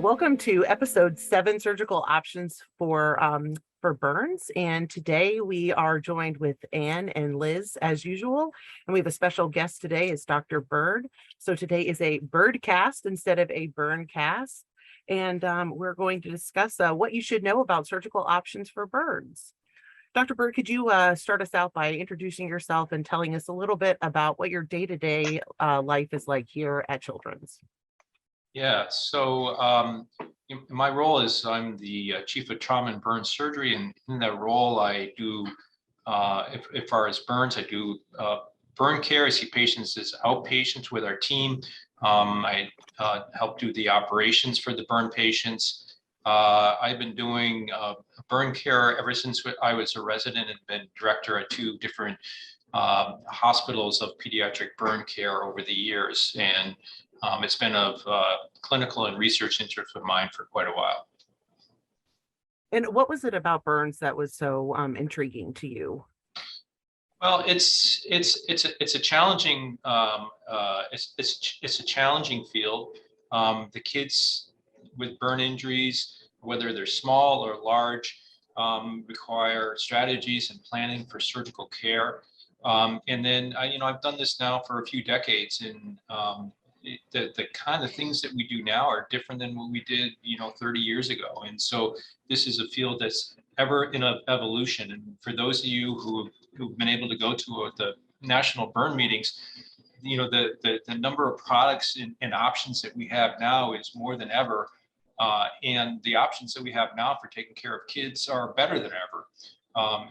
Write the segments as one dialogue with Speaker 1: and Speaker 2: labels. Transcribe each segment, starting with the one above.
Speaker 1: Welcome to episode 7, surgical options for burns. And today we are joined with Anne and Liz as usual. And we have a special guest today is Dr. Bird. So today is a BurnCast instead of a BurnCast. And we're going to discuss what you should know about surgical options for burns. Dr. Bird, could you start us out by introducing yourself and telling us a little bit about what your day-to-day life is like here at Children's?
Speaker 2: Yeah, so my role is I'm the chief of trauma and burn surgery, and in that role, I do, as far as burns, I do burn care. I see patients as outpatients with our team. I help do the operations for the burn patients. I've been doing burn care ever since I was a resident and been director at 2 different hospitals of pediatric burn care over the years. And it's been of clinical and research interest of mine for quite a while.
Speaker 1: And what was it about burns that was so intriguing to you?
Speaker 2: Well, it's a challenging it's a challenging field. The kids with burn injuries, whether they're small or large, require strategies and planning for surgical care. And then I've done this now for a few decades, and the kind of things that we do now are different than what we did 30 years ago. And so this is a field that's ever in evolution. And for those of you who've been able to go to the national burn meetings, the number of products and options that we have now is more than ever. And the options that we have now for taking care of kids are better than ever.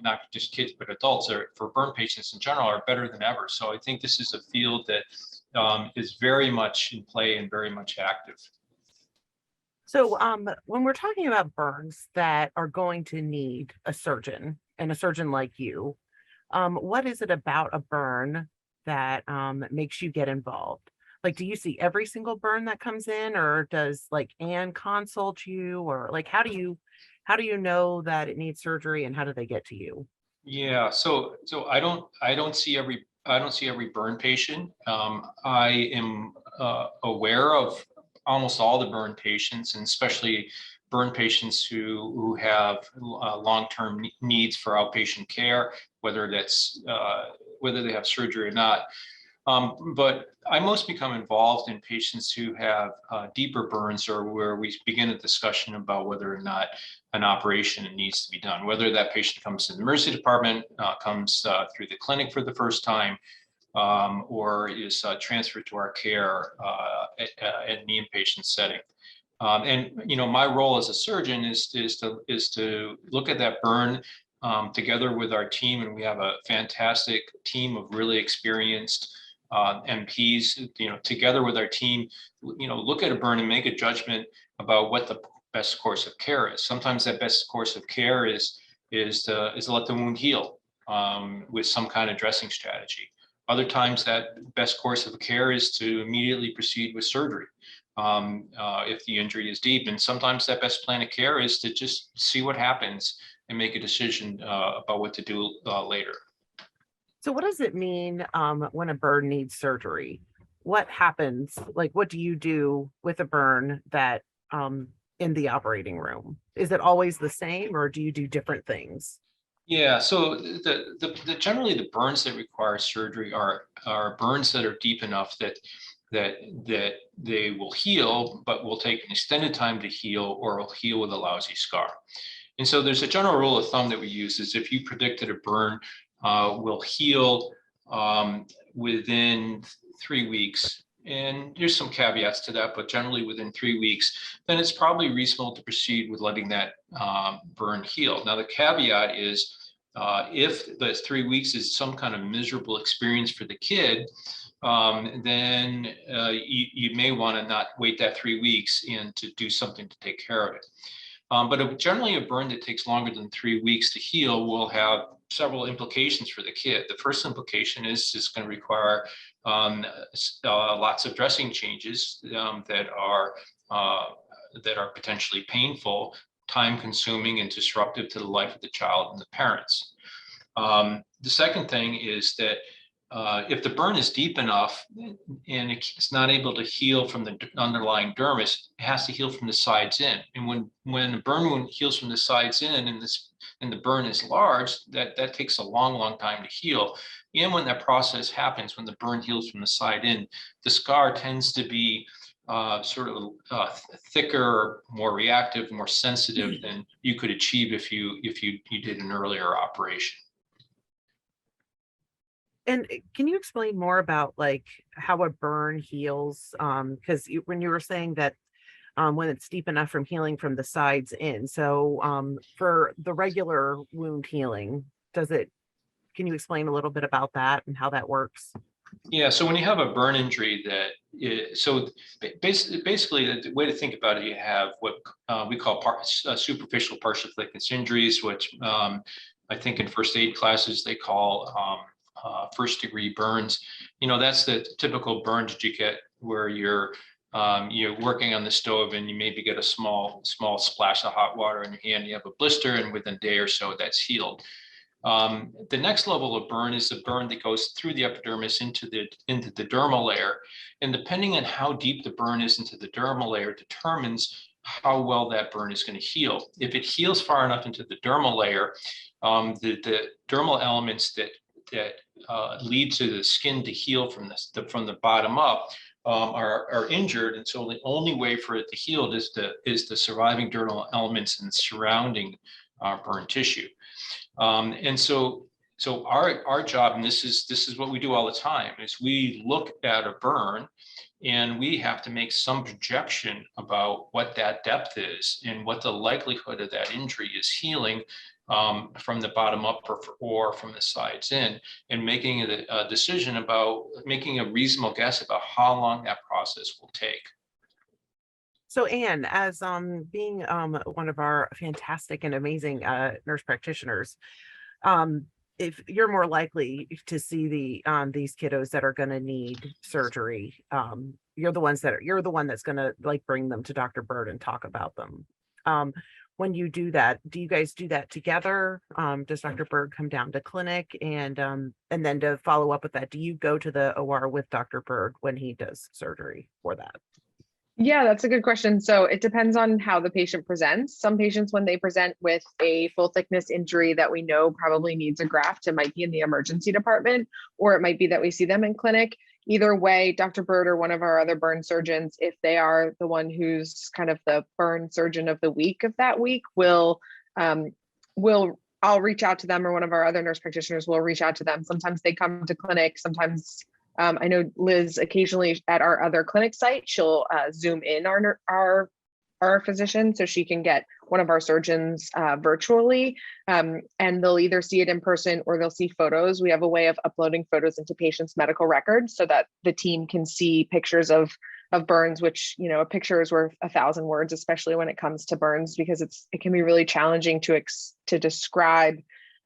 Speaker 2: Not just kids, but adults for burn patients in general are better than ever. So I think this is a field that is very much in play and very much active.
Speaker 1: So when we're talking about burns that are going to need a surgeon and a surgeon like you, what is it about a burn that makes you get involved? Like, do you see every single burn that comes in, or does Anne consult you, or how do you know that it needs surgery, and how do they get to you?
Speaker 2: Yeah, so I don't see every burn patient. I am aware of almost all the burn patients, and especially burn patients who have long-term needs for outpatient care, whether they have surgery or not. But I most become involved in patients who have deeper burns, or where we begin a discussion about whether or not an operation needs to be done, whether that patient comes in the emergency department, comes through the clinic for the first time, or is transferred to our care in the inpatient setting. And my role as a surgeon is to look at that burn together with our team, and we have a fantastic team of really experienced MPs. Together with our team, look at a burn and make a judgment about what the best course of care is. Sometimes that best course of care is to let the wound heal with some kind of dressing strategy. Other times that best course of care is to immediately proceed with surgery if the injury is deep. And sometimes that best plan of care is to just see what happens and make a decision about what to do later.
Speaker 1: So what does it mean when a burn needs surgery? What happens? What do you do with a burn that in the operating room? Is it always the same, or do you do different things?
Speaker 2: Yeah, so generally the burns that require surgery are burns that are deep enough that they will heal, but will take an extended time to heal, or will heal with a lousy scar. And so there's a general rule of thumb that we use is if you predict that a burn will heal within 3 weeks, and there's some caveats to that, but generally within 3 weeks, then it's probably reasonable to proceed with letting that burn heal. Now, the caveat is if the 3 weeks is some kind of miserable experience for the kid, then you may want to not wait that 3 weeks and to do something to take care of it. But generally a burn that takes longer than 3 weeks to heal will have several implications for the kid. The first implication is it's going to require lots of dressing changes that are potentially painful, time consuming, and disruptive to the life of the child and the parents. The second thing is that if the burn is deep enough and it's not able to heal from the underlying dermis, it has to heal from the sides in. And when a burn wound heals from the sides in, and the burn is large, that takes a long time to heal. And when that process happens, when the burn heals from the side in, the scar tends to be sort of thicker, more reactive, more sensitive than you could achieve if you did an earlier operation.
Speaker 1: And can you explain more about like how a burn heals? Because when you were saying that when it's deep enough from healing from the sides in, so for the regular wound healing, can you explain a little bit about that and how that works?
Speaker 2: Yeah, so when you have a burn injury basically the way to think about it, you have what we call superficial partial thickness injuries, which I think in first aid classes they call first degree burns. That's the typical burn that you get where you're working on the stove and you maybe get a small splash of hot water in your hand, you have a blister, and within a day or so that's healed. The next level of burn is the burn that goes through the epidermis into the dermal layer. And depending on how deep the burn is into the dermal layer determines how well that burn is going to heal. If it heals far enough into the dermal layer, the dermal elements that lead to the skin to heal from the bottom up are injured, and so the only way for it to heal is the surviving dermal elements and surrounding burn tissue. And so our job, and this is what we do all the time, is we look at a burn and we have to make some projection about what that depth is and what the likelihood of that injury is healing from the bottom up or from the sides in, and making a decision about making a reasonable guess about how long that process will take.
Speaker 1: So Anne, as being one of our fantastic and amazing nurse practitioners, if you're more likely to see these kiddos that are going to need surgery, you're the one that's going to like bring them to Dr. Bird and talk about them. When you do that, do you guys do that together? Does Dr. Bird come down to clinic, and then to follow up with that, do you go to the OR with Dr. Bird when he does surgery for that?
Speaker 3: Yeah, that's a good question. So it depends on how the patient presents. Some patients, when they present with a full thickness injury that we know probably needs a graft, it might be in the emergency department, or it might be that we see them in clinic. Either way, Dr. Bird or one of our other burn surgeons, if they are the one who's kind of the burn surgeon of the week of that week, I'll reach out to them, or one of our other nurse practitioners will reach out to them. Sometimes they come to clinic. Sometimes I know Liz occasionally at our other clinic site, she'll Zoom in our physician so she can get one of our surgeons virtually, and they'll either see it in person or they'll see photos. We have a way of uploading photos into patients' medical records so that the team can see pictures of burns, which, a picture is worth 1,000 words, especially when it comes to burns, because it can be really challenging to describe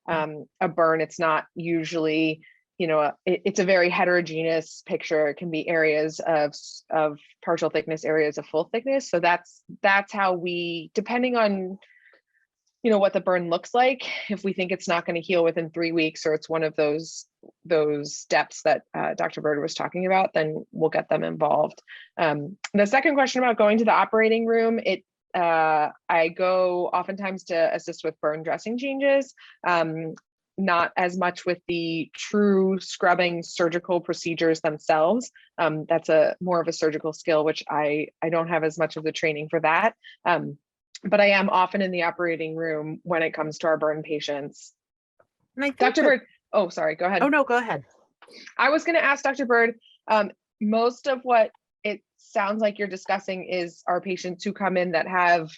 Speaker 3: a burn. It's not usually, it's a very heterogeneous picture. It can be areas of partial thickness, areas of full thickness. So that's how we, depending on, what the burn looks like, if we think it's not going to heal within 3 weeks, or it's one of those depths that Dr. Bird was talking about, then we'll get them involved. The second question about going to the operating room, I go oftentimes to assist with burn dressing changes. Not as much with the true scrubbing surgical procedures themselves. That's more of a surgical skill, which I don't have as much of the training for that. But I am often in the operating room when it comes to our burn patients.
Speaker 1: And I think
Speaker 3: Dr. Bird, oh, sorry, go ahead.
Speaker 1: Oh, no, go ahead.
Speaker 3: I was going to ask Dr. Bird, most of what it sounds like you're discussing is our patients who come in that have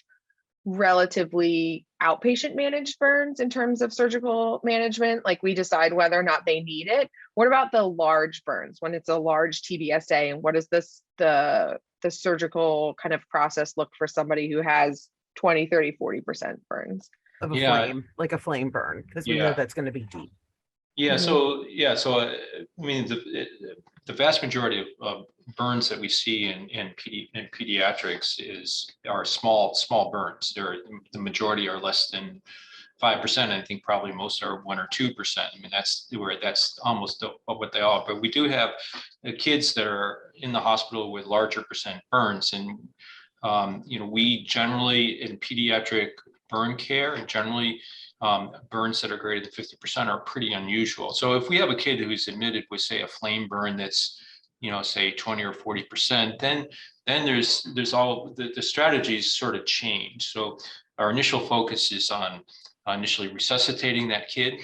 Speaker 3: relatively outpatient managed burns in terms of surgical management, like we decide whether or not they need it. What about the large burns, when it's a large TBSA, and what does the surgical kind of process look for somebody who has 20, 30, 40% burns?
Speaker 1: Of a flame, like a flame burn, because we know that's going to be deep.
Speaker 2: Yeah. So I mean, the vast majority of burns that we see in pediatrics are small burns. The majority are less than 5%. I think probably most are 1 or 2%. I mean, that's almost what they are. But we do have kids that are in the hospital with larger percent burns, and we generally in pediatric burn care, and generally burns that are greater than 50% are pretty unusual. So if we have a kid who's admitted with, say, a flame burn that's, say 20 or 40%, then there's all the strategies sort of change. So our initial focus is on initially resuscitating that kid.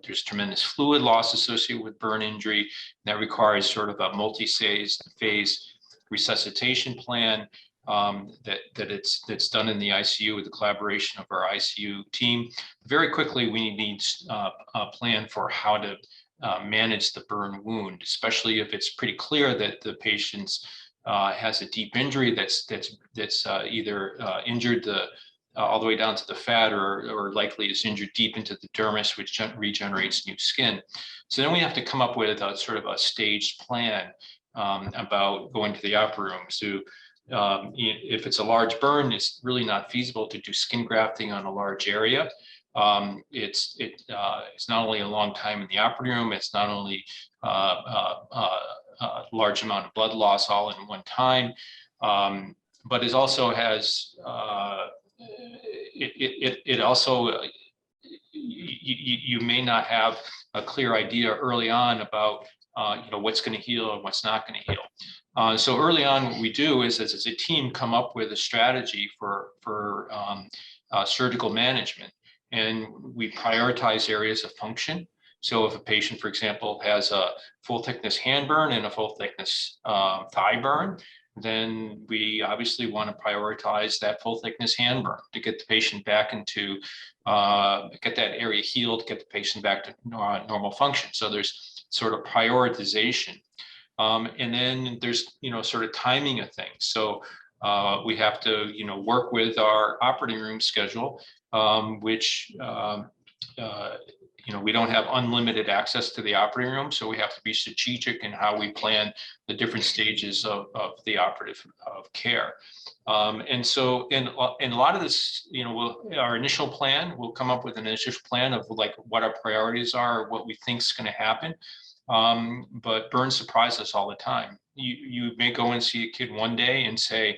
Speaker 2: There's tremendous fluid loss associated with burn injury that requires sort of a multi-phase resuscitation plan that's done in the ICU with the collaboration of our ICU team. Very quickly, we need a plan for how to manage the burn wound, especially if it's pretty clear that the patient has a deep injury that's either injured all the way down to the fat, or likely is injured deep into the dermis, which regenerates new skin. So then we have to come up with a sort of a staged plan about going to the operating room. So if it's a large burn, it's really not feasible to do skin grafting on a large area. It's not only a long time in the operating room, it's not only a large amount of blood loss all in one time, but it also has it also you may not have a clear idea early on about what's going to heal and what's not going to heal. So early on, what we do is, as a team, come up with a strategy for surgical management, and we prioritize areas of function. So if a patient, for example, has a full thickness hand burn and a full thickness thigh burn, then we obviously want to prioritize that full thickness hand burn to get the patient back into, get that area healed, get the patient back to normal function. So there's sort of prioritization. And then there's, sort of timing of things. So we have to, work with our operating room schedule, which, we don't have unlimited access to the operating room, so we have to be strategic in how we plan the different stages of the operative care. And so in a lot of this, our initial plan, we'll come up with an initial plan of like what our priorities are, what we think is going to happen. But burns surprise us all the time. You may go and see a kid one day and say,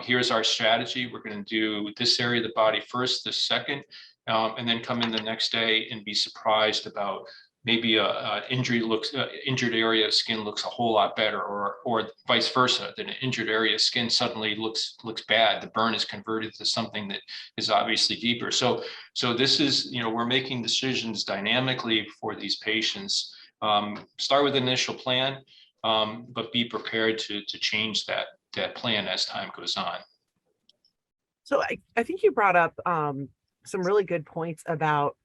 Speaker 2: here's our strategy. We're going to do this area of the body first, this second, and then come in the next day and be surprised about maybe a injured area of skin looks a whole lot better, or vice versa, that an injured area of skin suddenly looks bad. The burn is converted to something that is obviously deeper. So this is, we're making decisions dynamically for these patients. Start with an initial plan, but be prepared to change that plan as time goes on.
Speaker 1: So I think you brought up some really good points about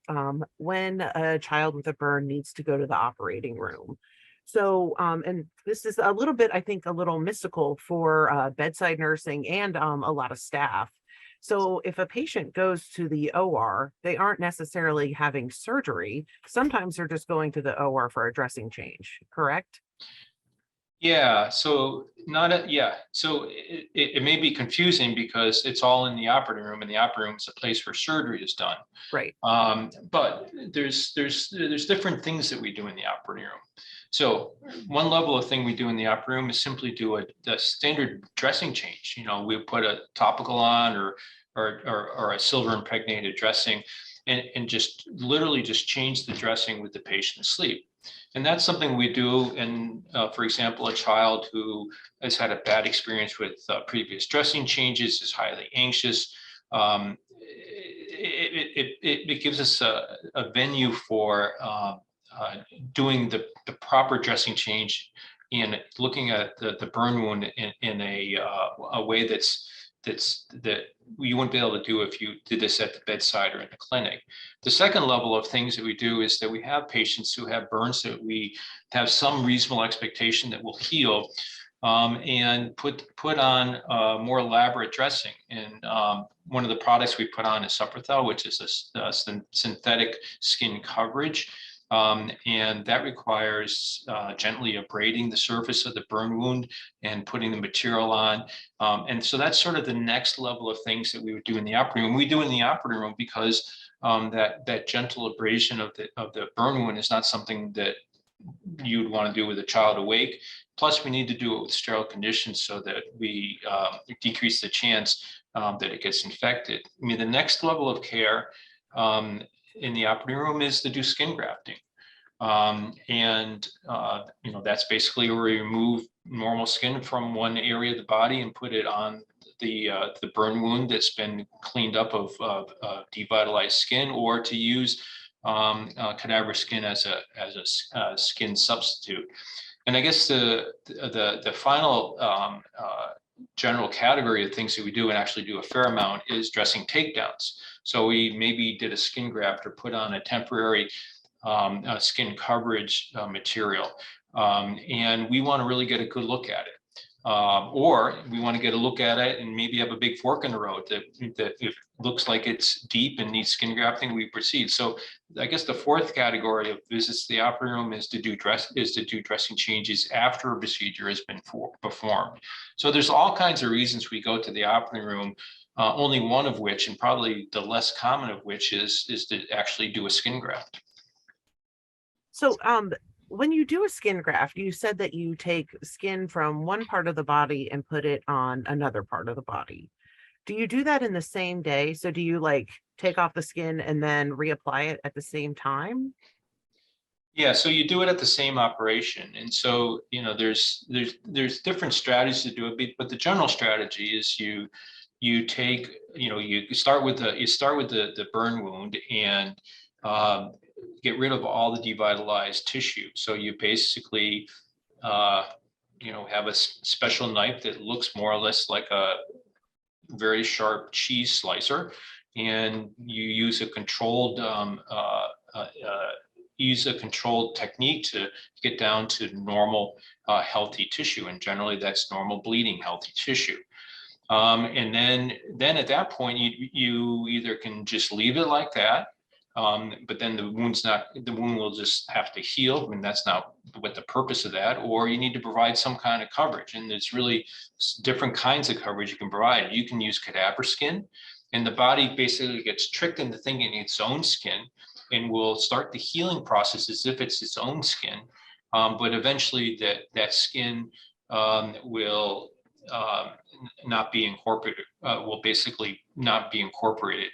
Speaker 1: when a child with a burn needs to go to the operating room. So, and this is a little bit, I think, a little mystical for bedside nursing and a lot of staff. So if a patient goes to the OR, they aren't necessarily having surgery. Sometimes they're just going to the OR for a dressing change, correct?
Speaker 2: Yeah, so so it may be confusing because it's all in the operating room, and the operating room is a place where surgery is done.
Speaker 1: Right.
Speaker 2: But there's different things that we do in the operating room. So one level of thing we do in the operating room is simply do a standard dressing change. We put a topical on or a silver impregnated dressing, and just literally just change the dressing with the patient asleep. And that's something we do in, for example, a child who has had a bad experience with previous dressing changes, is highly anxious. It gives us a venue for doing the proper dressing change and looking at the burn wound in a way that you wouldn't be able to do if you did this at the bedside or in the clinic. The second level of things that we do is that we have patients who have burns that we have some reasonable expectation that will heal, and put on more elaborate dressing. And one of the products we put on is Suprathel, which is a synthetic skin coverage. And that requires gently abrading the surface of the burn wound and putting the material on. And so that's sort of the next level of things that we would do in the operating room. We do in the operating room because that gentle abrasion of the burn wound is not something that you'd want to do with a child awake. Plus, we need to do it with sterile conditions so that we decrease the chance that it gets infected. I mean, the next level of care in the operating room is to do skin grafting. That's basically where we remove normal skin from one area of the body and put it on the burn wound that's been cleaned up of devitalized skin, or to use cadaver skin as a skin substitute. And I guess the final general category of things that we do, and actually do a fair amount, is dressing takedowns. So we maybe did a skin graft or put on a temporary skin coverage material, and we want to really get a good look at it. Or we want to get a look at it and maybe have a big fork in the road that if it looks like it's deep and needs skin grafting, we proceed. So I guess the fourth category of visits to the operating room is to do dressing changes after a procedure has been performed. So there's all kinds of reasons we go to the operating room. Only one of which, and probably the less common of which, is to actually do a skin graft.
Speaker 1: So when you do a skin graft, you said that you take skin from one part of the body and put it on another part of the body. Do you do that in the same day? So do you like take off the skin and then reapply it at the same time?
Speaker 2: Yeah, so you do it at the same operation. And so, there's different strategies to do it, but the general strategy is you take, you start with the burn wound and get rid of all the devitalized tissue. So you basically, have a special knife that looks more or less like a very sharp cheese slicer, and you use a controlled technique to get down to normal healthy tissue, and generally that's normal bleeding healthy tissue. And then at that point, you either can just leave it like that, but then the wound will just have to heal, and that's not what the purpose of that. Or you need to provide some kind of coverage, and there's really different kinds of coverage you can provide. You can use cadaver skin, and the body basically gets tricked into thinking it's own skin, and will start the healing process as if it's its own skin. But eventually that skin will not be incorporated, will basically not be incorporated.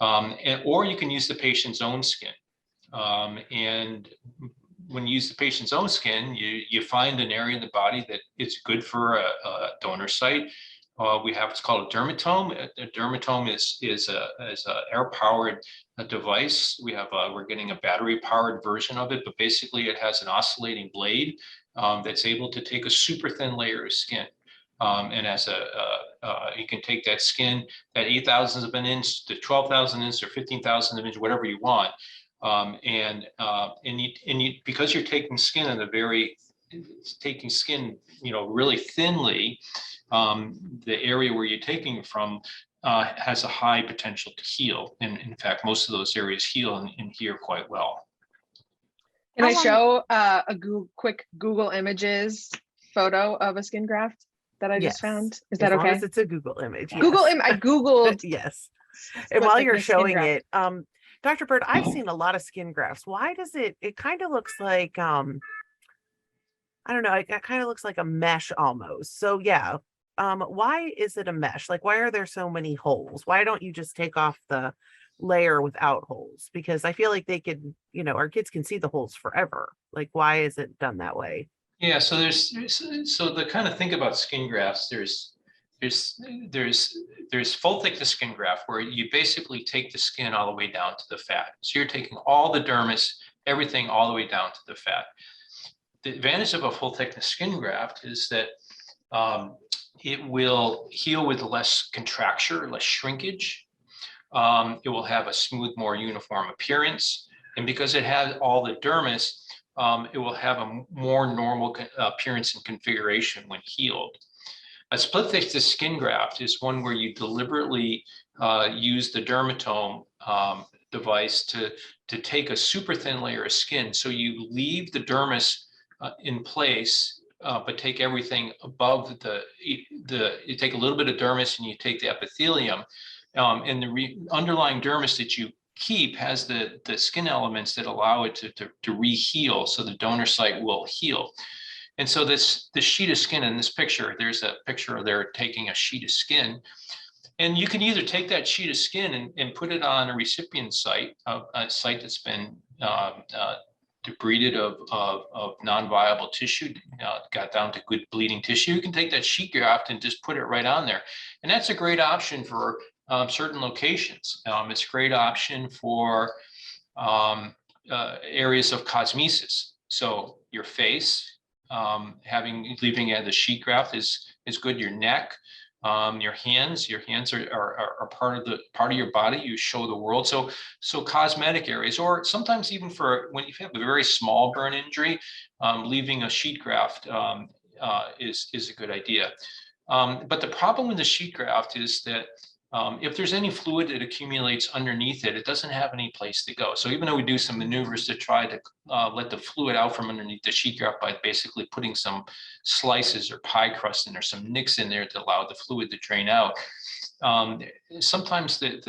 Speaker 2: Or you can use the patient's own skin. And when you use the patient's own skin, you find an area in the body that is good for a donor site. We have what's called a dermatome. A dermatome is a air-powered device. We're getting a battery-powered version of it, but basically it has an oscillating blade that's able to take a super thin layer of skin. And you can take that skin, that 8,000th of an inch to 12,000 inch or 15,000th of an inch, whatever you want. Because you're taking skin really thinly, the area where you're taking it from has a high potential to heal. And in fact, most of those areas heal and heal quite well.
Speaker 3: Can I show a quick Google Images photo of a skin graft that I just found? Is that okay?
Speaker 1: As long as it's a Google image. Yes.
Speaker 3: I Googled.
Speaker 1: Yes. And while you're showing it, Dr. Bird, I've seen a lot of skin grafts. Why does it kind of looks like, I don't know, it kind of looks like a mesh almost. So yeah, why is it a mesh? Like, why are there so many holes? Why don't you just take off the layer without holes? Because I feel like they could, our kids can see the holes forever. Like, why is it done that way?
Speaker 2: Yeah, so so the kind of think about skin grafts, there's full thickness skin graft where you basically take the skin all the way down to the fat. So you're taking all the dermis, everything all the way down to the fat. The advantage of a full thickness skin graft is that it will heal with less contracture, less shrinkage. It will have a smooth, more uniform appearance. And because it has all the dermis, it will have a more normal appearance and configuration when healed. A split thickness skin graft is one where you deliberately use the dermatome device to take a super thin layer of skin. So you leave the dermis in place, but take everything above you take a little bit of dermis and you take the epithelium, and the underlying dermis that you keep has the skin elements that allow it to re-heal, so the donor site will heal. And so this sheet of skin in this picture, there's a picture there taking a sheet of skin. And you can either take that sheet of skin and put it on a recipient site, a site that's been debrided of non-viable tissue, got down to good bleeding tissue. You can take that sheet graft and just put it right on there. And that's a great option for certain locations. It's a great option for areas of cosmesis. So your face, leaving the sheet graft is good. Your neck, your hands are part of your body. You show the world. So cosmetic areas, or sometimes even for when you have a very small burn injury, leaving a sheet graft is a good idea. But the problem with the sheet graft is that if there's any fluid that accumulates underneath it, it doesn't have any place to go. So even though we do some maneuvers to try to let the fluid out from underneath the sheet graft by basically putting some slices or pie crust in there, some nicks in there to allow the fluid to drain out, sometimes the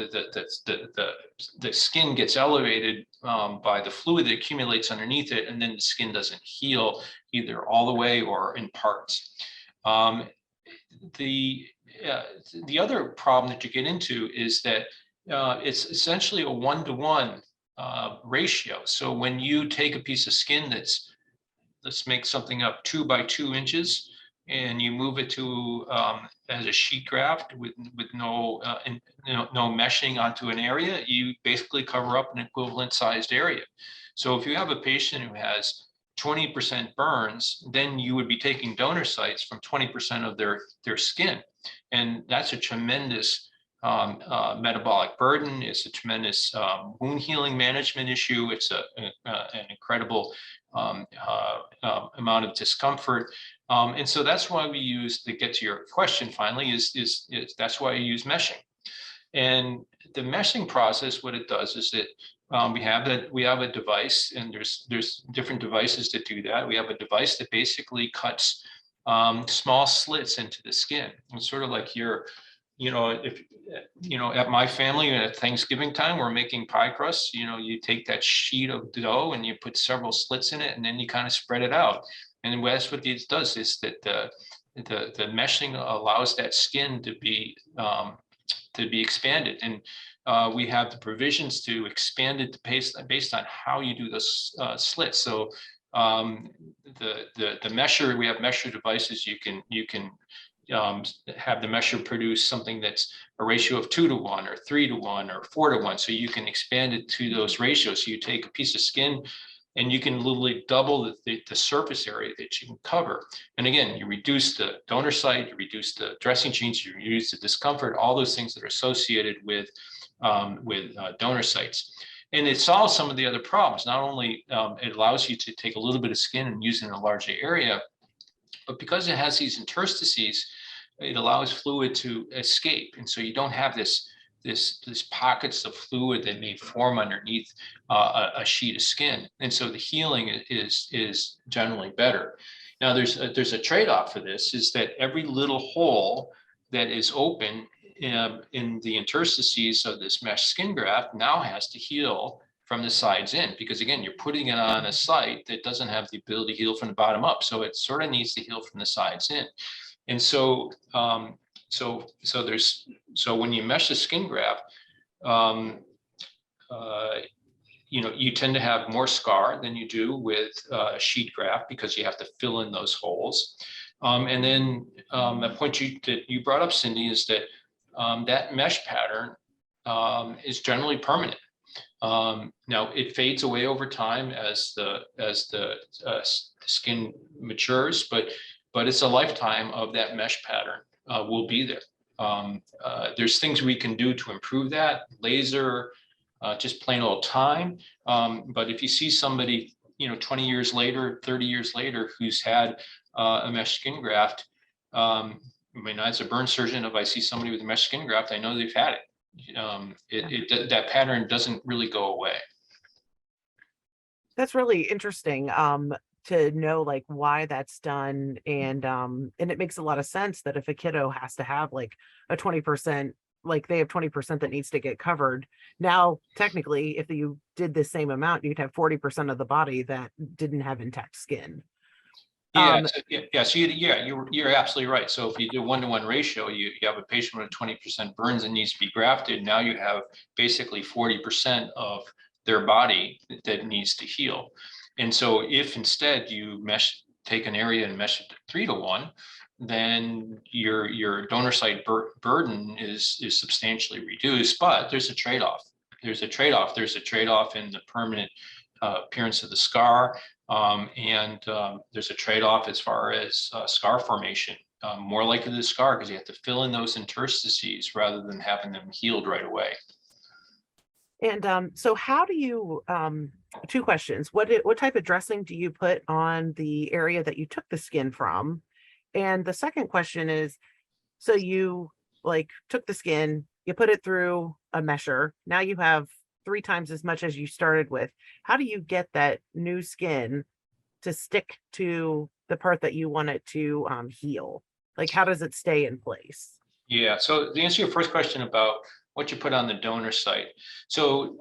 Speaker 2: skin gets elevated by the fluid that accumulates underneath it, and then the skin doesn't heal either all the way or in parts. The other problem that you get into is that it's essentially a one-to-one ratio. So when you take a piece of skin let's make something up 2 by 2 inches, and you move it to as a sheet graft with no meshing onto an area, you basically cover up an equivalent sized area. So if you have a patient who has 20% burns, then you would be taking donor sites from 20% of their skin. And that's a tremendous metabolic burden. It's a tremendous wound healing management issue. It's an incredible amount of discomfort. And so that's why we use, to get to your question finally, is that's why I use meshing. And the meshing process, what it does is that we have a device, and there's different devices that do that. We have a device that basically cuts small slits into the skin. It's sort of like if at my family at Thanksgiving time, we're making pie crusts. You take that sheet of dough and you put several slits in it, and then you kind of spread it out. And that's what this does, is that the meshing allows that skin to be expanded. And we have the provisions to expand it based on how you do the slits. So the mesher, we have mesher devices. You can have the mesher produce something that's a ratio of 2 to 1 or 3 to 1 or 4 to 1. So you can expand it to those ratios. So you take a piece of skin and you can literally double the surface area that you can cover. And again, you reduce the donor site, you reduce the dressing genes, you reduce the discomfort, all those things that are associated with donor sites. And it solves some of the other problems. Not only it allows you to take a little bit of skin and use it in a larger area, but because it has these interstices, it allows fluid to escape. And so you don't have this pockets of fluid that may form underneath a sheet of skin. And so the healing is generally better. Now there's a trade-off for this, is that every little hole that is open in the interstices of this mesh skin graft now has to heal from the sides in, because again, you're putting it on a site that doesn't have the ability to heal from the bottom up. So it sort of needs to heal from the sides in. And so when you mesh the skin graft, you tend to have more scar than you do with sheet graft, because you have to fill in those holes. And then a point that you brought up, Cindy, is that that mesh pattern is generally permanent. Now it fades away over time as the skin matures, but it's a lifetime of that mesh pattern will be there. There's things we can do to improve that, laser, just plain old time. But if you see somebody, 20 years later, 30 years later, who's had a mesh skin graft, as a burn surgeon, if I see somebody with a mesh skin graft, I know they've had it. that pattern doesn't really go away.
Speaker 1: That's really interesting, to know like why that's done. And it makes a lot of sense that if a kiddo has to have like a 20%, like they have 20% that needs to get covered. Now, technically, if you did the same amount, you'd have 40% of the body that didn't have intact skin.
Speaker 2: Yeah, so you're absolutely right. So if you do 1-to-1 ratio, you have a patient with 20% burns that needs to be grafted. Now you have basically 40% of their body that needs to heal. And so if instead you take an area and mesh it to 3-to-1, then your donor site burden is substantially reduced. But there's a trade-off. There's a trade-off in the permanent appearance of the scar. There's a trade-off as far as scar formation, more likely to scar because you have to fill in those interstices rather than having them healed right away.
Speaker 1: And so how do you, two questions, what type of dressing do you put on the area that you took the skin from? And the second question is, so you like took the skin, you put it through a mesher, now you have 3 times as much as you started with. How do you get that new skin to stick to the part that you want it to heal? Like, how does it stay in place?
Speaker 2: Yeah, so to answer your first question about what you put on the donor site. So,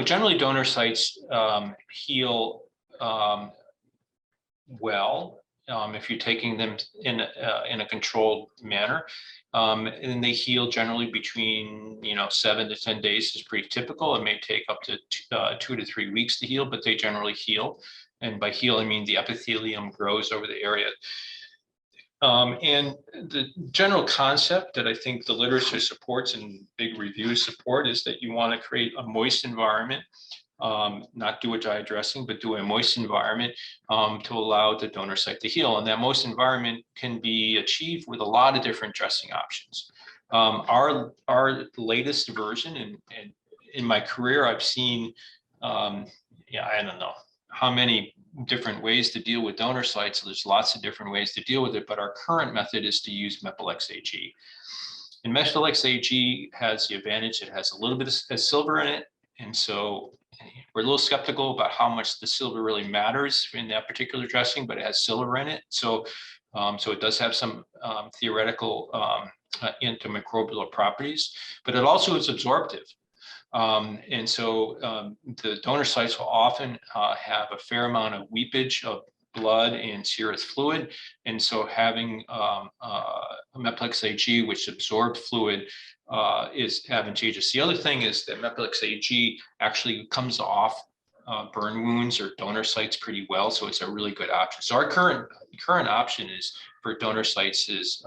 Speaker 2: generally donor sites heal well if you're taking them in a controlled manner. And they heal generally between 7 to 10 days is pretty typical. It may take up to 2 to 3 weeks to heal, but they generally heal. And by heal, I mean the epithelium grows over the area. And the general concept that I think the literature supports and big reviews support is that you want to create a moist environment, not do a dry dressing, but do a moist environment to allow the donor site to heal. And that moist environment can be achieved with a lot of different dressing options. Our latest version, and in my career, I've seen, I don't know how many different ways to deal with donor sites. There's lots of different ways to deal with it, but our current method is to use Mepilex AG. And Mepilex AG has the advantage, it has a little bit of silver in it. And so we're a little skeptical about how much the silver really matters in that particular dressing, but it has silver in it. So it does have some theoretical antimicrobial properties, but it also is absorptive. And so the donor sites will often have a fair amount of weepage of blood and serous fluid. And so having Mepilex AG, which absorbs fluid, is advantageous. The other thing is that Mepilex AG actually comes off burn wounds or donor sites pretty well. So it's a really good option. So our current option is for donor sites is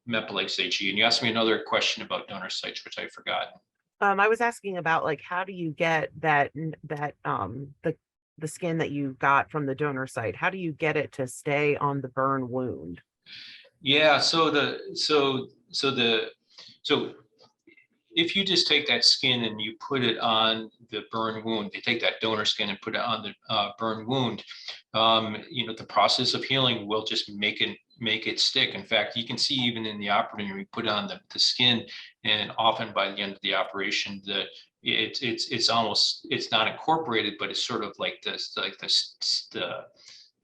Speaker 2: Mepilex AG. And you asked me another question about donor sites, which I forgot.
Speaker 1: I was asking about like, how do you get that the skin that you got from the donor site? How do you get it to stay on the burn wound?
Speaker 2: Yeah, so if you just take that skin and you put it on the burn wound, you take that donor skin and put it on the burn wound, the process of healing will just make it stick. In fact, you can see even in the operating room, you put on the skin, and often by the end of the operation, it's not incorporated, but it's sort of like this,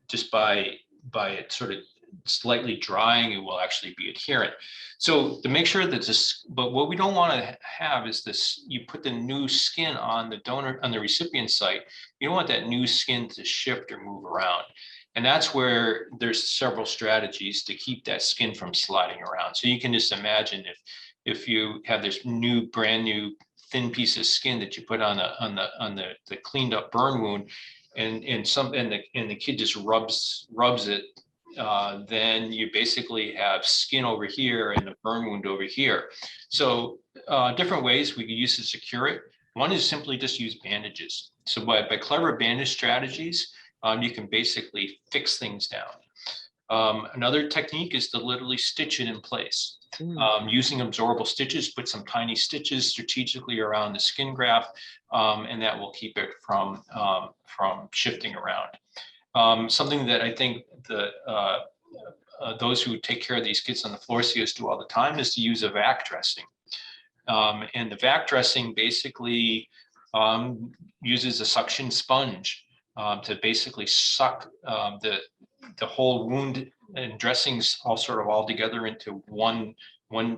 Speaker 2: just by it sort of slightly drying, it will actually be adherent. So to make sure that but what we don't want to have is this, you put the new skin on the recipient site, you don't want that new skin to shift or move around. And that's where there's several strategies to keep that skin from sliding around. So you can just imagine if you have this brand new thin piece of skin that you put on the cleaned up burn wound, and the kid just rubs it, then you basically have skin over here and a burn wound over here. So different ways we can use to secure it. One is simply just use bandages. So by clever bandage strategies, you can basically fix things down. Another technique is to literally stitch it in place. Using absorbable stitches, put some tiny stitches strategically around the skin graft, and that will keep it from shifting around. Something that I think those who take care of these kids on the floor see us do all the time is to use a vac dressing. And the vac dressing basically uses a suction sponge to basically suck the whole wound and dressings all together into one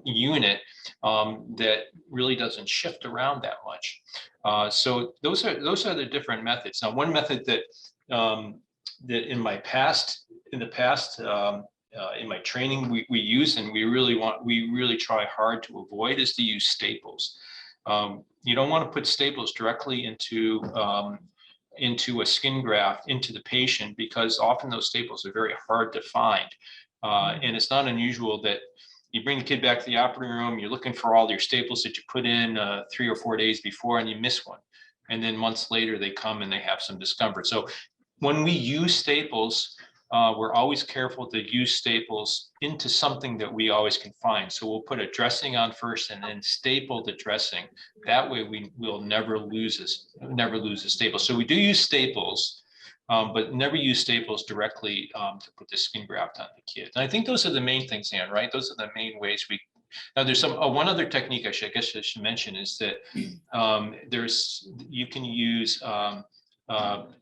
Speaker 2: unit that really doesn't shift around that much. So those are the different methods. Now, one method that that in the past in my training we use, and we really try hard to avoid, is to use staples. You don't want to put staples directly into a skin graft into the patient, because often those staples are very hard to find. And it's not unusual that you bring the kid back to the operating room, you're looking for all your staples that you put in 3 or 4 days before, and you miss one. And then months later, they come and they have some discomfort. So when we use staples, we're always careful to use staples into something that we always can find. So we'll put a dressing on first and then staple the dressing. That way we will never lose a staple. So we do use staples, but never use staples directly to put the skin graft on the kid. And I think those are the main things, Ann, right? Those are the main ways we. Now there's one other technique I should mention, is that you can use.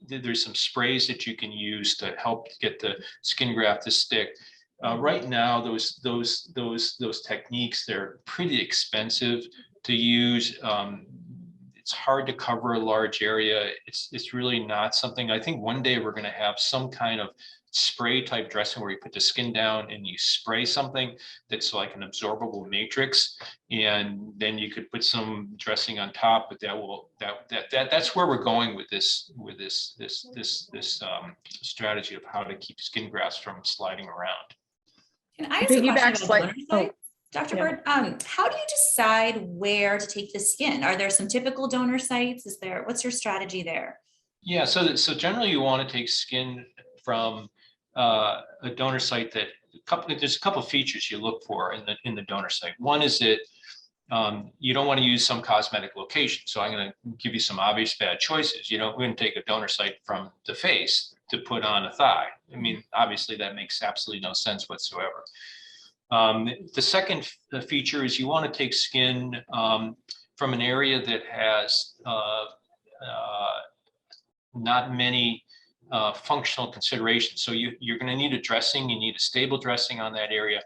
Speaker 2: There's some sprays that you can use to help get the skin graft to stick. Right now, those techniques, they're pretty expensive to use. It's hard to cover a large area. It's really not something. I think one day we're going to have some kind of spray type dressing where you put the skin down and you spray something that's like an absorbable matrix, and then you could put some dressing on top. But that's where we're going with this strategy of how to keep skin grafts from sliding around.
Speaker 4: Can I ask a question about donor site? Dr. Bird, how do you decide where to take the skin? Are there some typical donor sites? What's your strategy there?
Speaker 2: Yeah, so generally you want to take skin from a donor site there's a couple of features you look for in the donor site. One is that you don't want to use some cosmetic location. So I'm going to give you some obvious bad choices. You wouldn't take a donor site from the face to put on a thigh. I mean, obviously that makes absolutely no sense whatsoever. The second feature is you want to take skin from an area that has not many functional considerations. So you're going to need a dressing. You need a stable dressing on that area.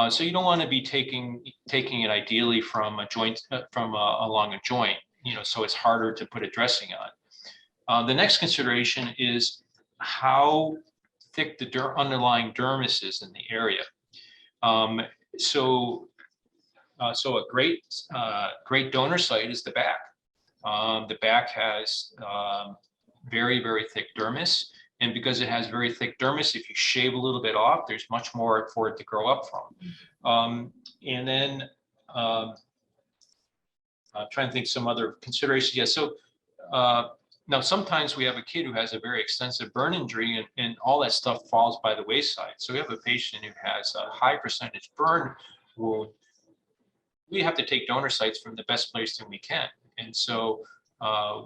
Speaker 2: So you don't want to be taking it ideally from a joint, along a joint. So it's harder to put a dressing on. The next consideration is how thick the underlying dermis is in the area. So a great donor site is the back. The back has very, very thick dermis. And because it has very thick dermis, if you shave a little bit off, there's much more for it to grow up from. And then I'm trying to think some other considerations. Yeah, so now sometimes we have a kid who has a very extensive burn injury, and all that stuff falls by the wayside. So we have a patient who has a high percentage burn wound. We have to take donor sites from the best place that we can. And so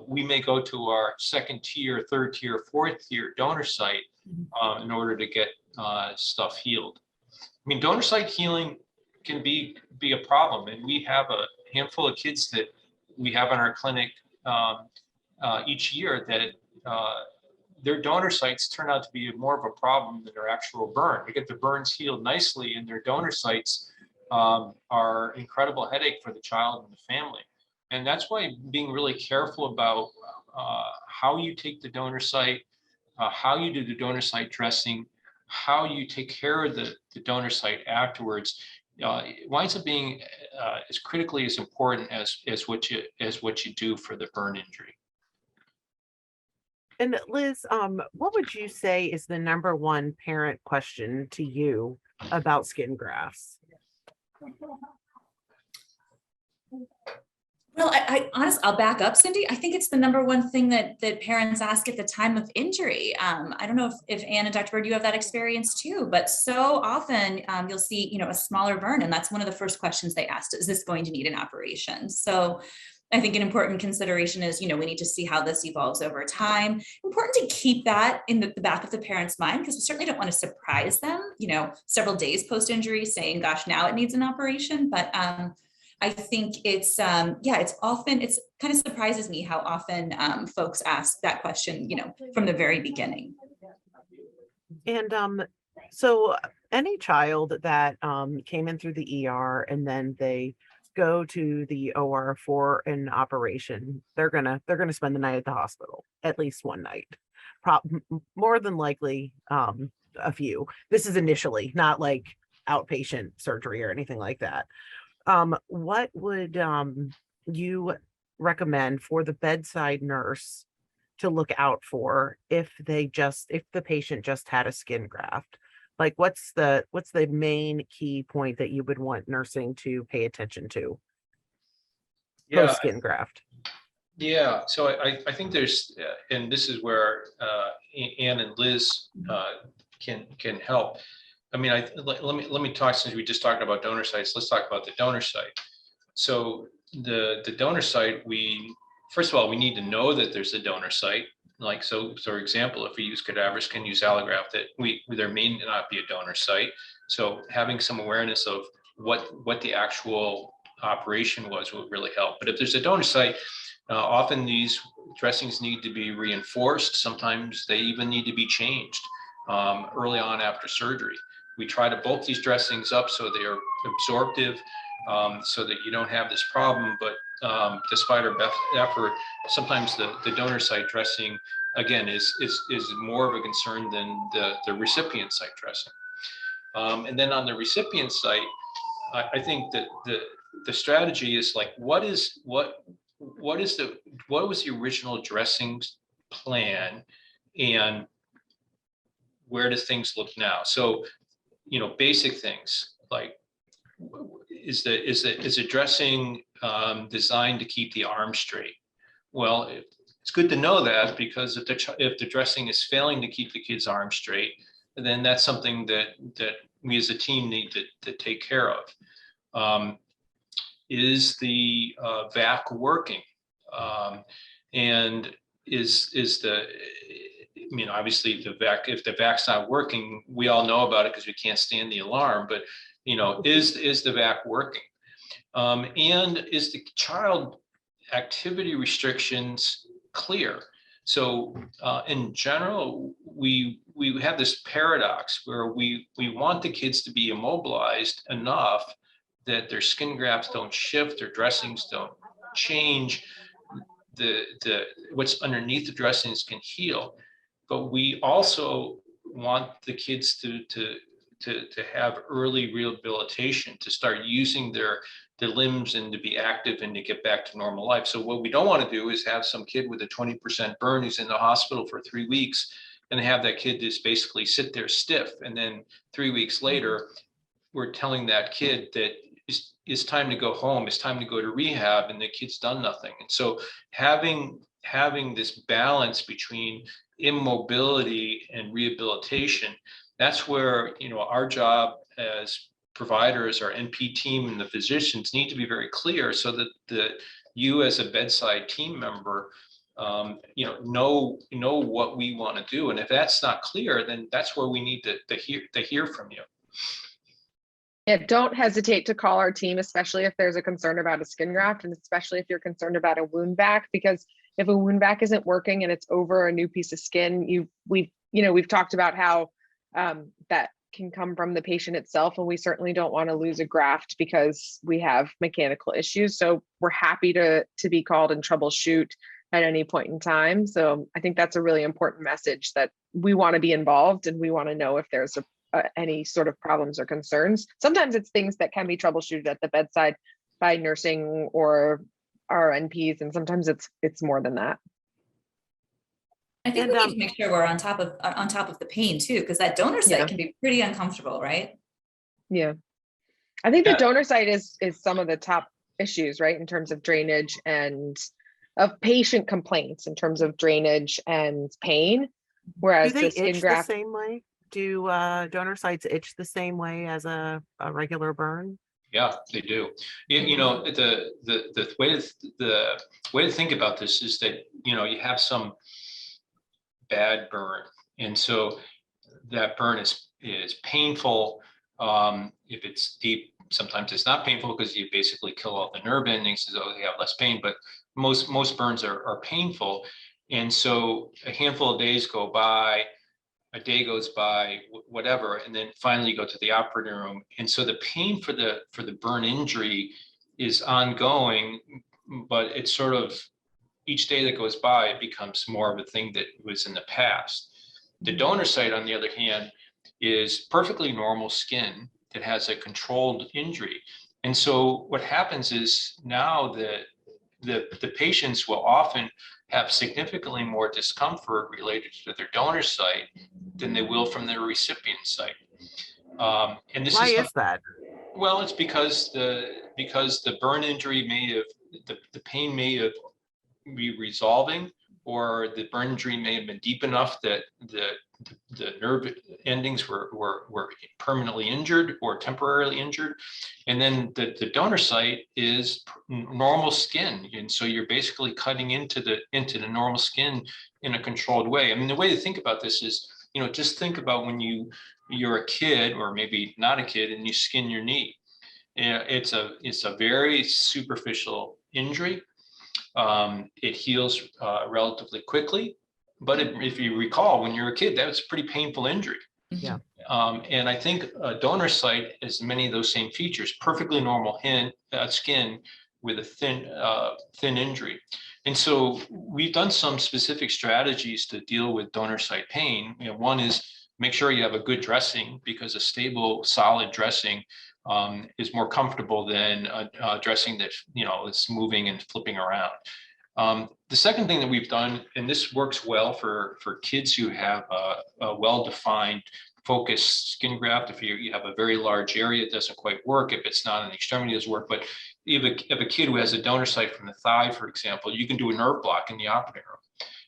Speaker 2: we may go to our second tier, third tier, fourth tier donor site in order to get stuff healed. I mean, donor site healing can be a problem. And we have a handful of kids that we have in our clinic each year that their donor sites turn out to be more of a problem than their actual burn. They get the burns healed nicely, and their donor sites are an incredible headache for the child and the family. And that's why being really careful about how you take the donor site, how you do the donor site dressing, how you take care of the donor site afterwards, it winds up being as critically as important as what you do for the burn injury.
Speaker 1: And Liz, what would you say is the #1 parent question to you about skin grafts?
Speaker 4: Well, I honestly, I'll back up, Cindy. I think it's the #1 thing that parents ask at the time of injury. I don't know if Ann and Dr. Bird, you have that experience too, but so often you'll see, a smaller burn, and that's one of the first questions they asked: is this going to need an operation? So I think an important consideration is, we need to see how this evolves over time. Important to keep that in the back of the parent's mind, because we certainly don't want to surprise them, several days post-injury saying, gosh, now it needs an operation. But I think it's, it's kind of surprises me how often folks ask that question, from the very beginning.
Speaker 1: And so any child that came in through the ER and then they go to the OR for an operation, they're gonna spend the night at the hospital, at least one night. More than likely a few. This is initially, not like outpatient surgery or anything like that. What would you recommend for the bedside nurse to look out for if the patient just had a skin graft? Like what's the main key point that you would want nursing to pay attention to
Speaker 2: Yeah,
Speaker 1: post skin graft?
Speaker 2: yeah. So I think there's, and this is where Ann and Liz can help. I mean, let me talk, since we just talked about donor sites, let's talk about the donor site. So the donor site, first of all, we need to know that there's a donor site. Like, so for example, if we use cadavers, can use allograft, that there may not be a donor site. So having some awareness of what the actual operation was would really help. But if there's a donor site, often these dressings need to be reinforced. Sometimes they even need to be changed early on after surgery. We try to bulk these dressings up so they are absorptive, so that you don't have this problem. But despite our best effort, sometimes the donor site dressing, again, is more of a concern than the recipient site dressing. And then on the recipient site, I think that the strategy is like, what was the original dressing plan, and where do things look now? So, basic things like, is the dressing designed to keep the arm straight? Well, it's good to know that, because if the dressing is failing to keep the kid's arm straight, then that's something that we as a team need to take care of. Is the vac working? And is the, obviously the vac, if the vac's not working, we all know about it because we can't stand the alarm, but is the vac working? And is the child activity restrictions clear? So in general, we have this paradox where we want the kids to be immobilized enough that their skin grafts don't shift, their dressings don't change, the what's underneath the dressings can heal. But we also want the kids to have early rehabilitation, to start using their limbs and to be active and to get back to normal life. So what we don't want to do is have some kid with a 20% burn who's in the hospital for 3 weeks and have that kid just basically sit there stiff. And then 3 weeks later, we're telling that kid that it's time to go home, it's time to go to rehab, and the kid's done nothing. And so having this balance between immobility and rehabilitation, that's where our job as providers, our NP team, and the physicians need to be very clear, so that you as a bedside team member know what we want to do. And if that's not clear, then that's where we need to hear from you.
Speaker 3: Yeah, don't hesitate to call our team, especially if there's a concern about a skin graft, and especially if you're concerned about a wound vac, because if a wound vac isn't working and it's over a new piece of skin, we've talked about how that can come from the patient itself, and we certainly don't want to lose a graft because we have mechanical issues. So we're happy to be called and troubleshoot at any point in time. So I think that's a really important message, that we want to be involved and we want to know if there's any sort of problems or concerns. Sometimes it's things that can be troubleshooted at the bedside by nursing or our NPs, and sometimes it's more than that.
Speaker 4: I think we need to make sure we're on top of the pain too, because that donor site can be pretty uncomfortable, right?
Speaker 3: Yeah, I think the donor site is some of the top issues, right, in terms of drainage and of patient complaints in terms of drainage and pain. Whereas
Speaker 1: do they
Speaker 3: the skin
Speaker 1: itch
Speaker 3: graft,
Speaker 1: the same way? Do donor sites itch the same way as a regular burn?
Speaker 2: Yeah, they do. The way to think about this is that you have some bad burn, and so that burn is painful. if it's deep, sometimes it's not painful because you basically kill all the nerve endings, so they have less pain. But most burns are painful, and so a handful of days go by, a day goes by, whatever, and then finally you go to the operating room. And so the pain for the burn injury is ongoing, but it's sort of each day that goes by, it becomes more of a thing that was in the past. The donor site, on the other hand, is perfectly normal skin that has a controlled injury. And so what happens is now the patients will often have significantly more discomfort related to their donor site than they will from their recipient site. And this
Speaker 1: Why is that?
Speaker 2: Well, it's because the burn injury may have, the pain may have be resolving, or the burn injury may have been deep enough that the nerve endings were permanently injured or temporarily injured. And then the donor site is normal skin. And so you're basically cutting into the normal skin in a controlled way. I mean, the way to think about this is, just think about when you're a kid, or maybe not a kid, and you skin your knee. It's a very superficial injury. It heals relatively quickly, but if you recall, when you're a kid, that was a pretty painful injury.
Speaker 1: Yeah.
Speaker 2: And I think a donor site has many of those same features: perfectly normal skin with a thin injury. And so we've done some specific strategies to deal with donor site pain. One is make sure you have a good dressing, because a stable, solid dressing is more comfortable than a dressing that is moving and flipping around. The second thing that we've done, and this works well for kids who have a well-defined focused skin graft. If you have a very large area, it doesn't quite work. If it's not an extremity, it doesn't work. But if a kid who has a donor site from the thigh, for example, you can do a nerve block in the operating room.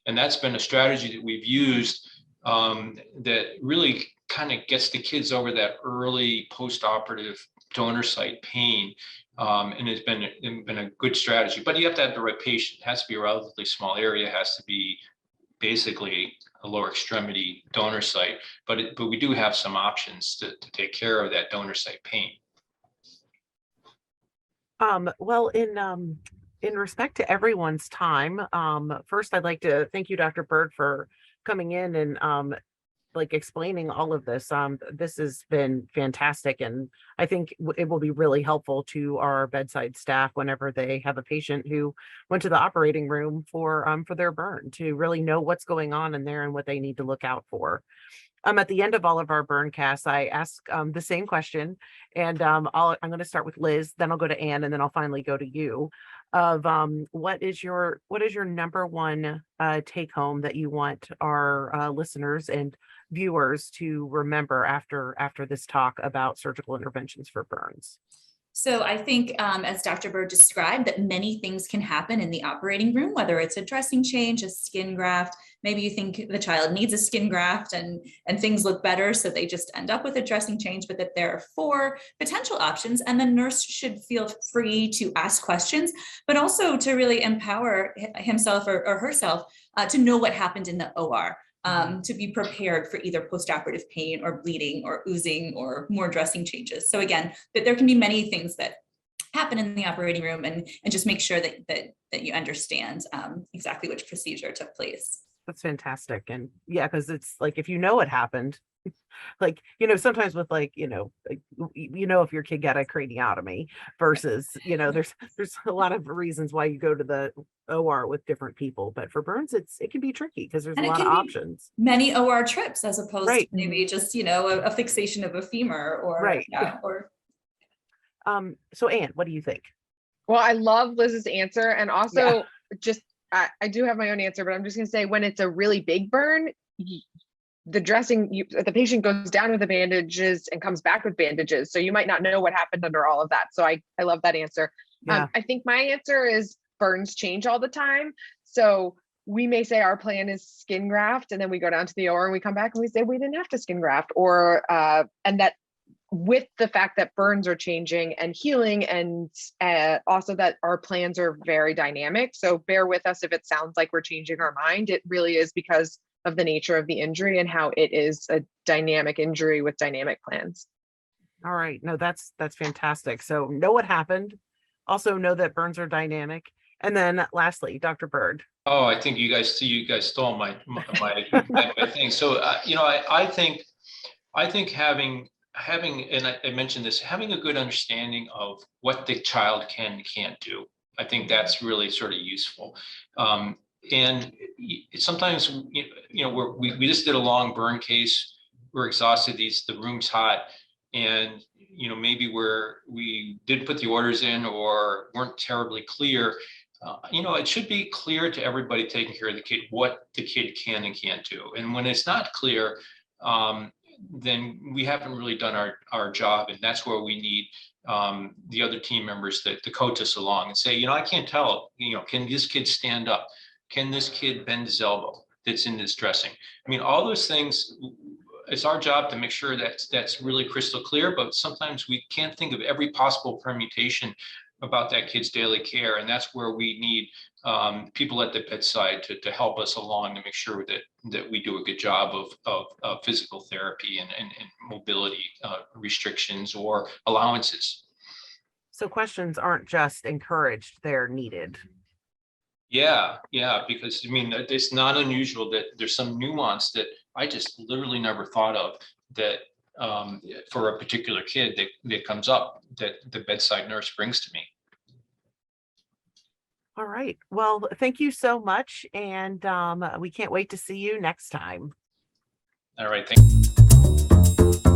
Speaker 2: And that's been a strategy that we've used that really kind of gets the kids over that early post-operative donor site pain, and it's been a good strategy. But you have to have the right patient. It has to be a relatively small area. It has to be basically a lower extremity donor site. But we do have some options to take care of that donor site pain.
Speaker 1: Well, in respect to everyone's time, first I'd like to thank you, Dr. Bird, for coming in and explaining all of this. This has been fantastic, and I think it will be really helpful to our bedside staff whenever they have a patient who went to the operating room for their burn, to really know what's going on in there and what they need to look out for. At the end of all of our BurnCasts, I ask the same question, and I'm going to start with Liz, then I'll go to Anne, and then I'll finally go to you. Of what is your number one take home that you want our listeners and viewers to remember after this talk about surgical interventions for burns?
Speaker 4: So I think, as Dr. Bird described, that many things can happen in the operating room, whether it's a dressing change, a skin graft. Maybe you think the child needs a skin graft and things look better, so they just end up with a dressing change, but that there are 4 potential options, and the nurse should feel free to ask questions, but also to really empower himself or herself to know what happened in the OR. To be prepared for either post-operative pain or bleeding or oozing or more dressing changes. So again, that there can be many things that happen in the operating room, and just make sure that you understand exactly which procedure took place.
Speaker 1: That's fantastic. And yeah, because it's like, if you know it happened, sometimes with if your kid got a craniotomy versus, there's a lot of reasons why you go to the OR with different people. But for burns, it can be tricky because there's a lot of options.
Speaker 4: Many OR trips as opposed to
Speaker 1: Right.
Speaker 4: maybe just, a fixation of a femur or,
Speaker 1: right.
Speaker 4: Yeah, or.
Speaker 1: So Anne, what do you think?
Speaker 3: Well, I love Liz's answer. And also I do have my own answer, but I'm just going to say, when it's a really big burn, the dressing, the patient goes down with the bandages and comes back with bandages. So you might not know what happened under all of that. So I love that answer.
Speaker 1: Yeah.
Speaker 3: I think my answer is burns change all the time. So we may say our plan is skin graft, and then we go down to the OR and we come back and we say we didn't have to skin graft, or and that with the fact that burns are changing and healing, and also that our plans are very dynamic. So bear with us if it sounds like we're changing our mind. It really is because of the nature of the injury and how it is a dynamic injury with dynamic plans.
Speaker 1: All right. No, that's fantastic. So know what happened. Also know that burns are dynamic. And then lastly, Dr. Bird.
Speaker 2: Oh, I think you guys stole my thing. So, I think having, and I mentioned this, having a good understanding of what the child can and can't do. I think that's really sort of useful. And sometimes, we just did a long burn case. We're exhausted. The room's hot, and maybe we did put the orders in or weren't terribly clear. It should be clear to everybody taking care of the kid what the kid can and can't do. And when it's not clear, then we haven't really done our job. And that's where we need the other team members to coach us along and say, I can't tell, can this kid stand up? Can this kid bend his elbow that's in this dressing? I mean, all those things, it's our job to make sure that's really crystal clear, but sometimes we can't think of every possible permutation about that kid's daily care. And that's where we need people at the bedside to help us along to make sure that we do a good job of physical therapy and mobility restrictions or allowances.
Speaker 1: So questions aren't just encouraged, they're needed.
Speaker 2: Yeah, because it's not unusual that there's some nuance that I just literally never thought of that for a particular kid that comes up that the bedside nurse brings to me.
Speaker 1: All right. Well, thank you so much. And we can't wait to see you next time.
Speaker 2: All right. Thank you.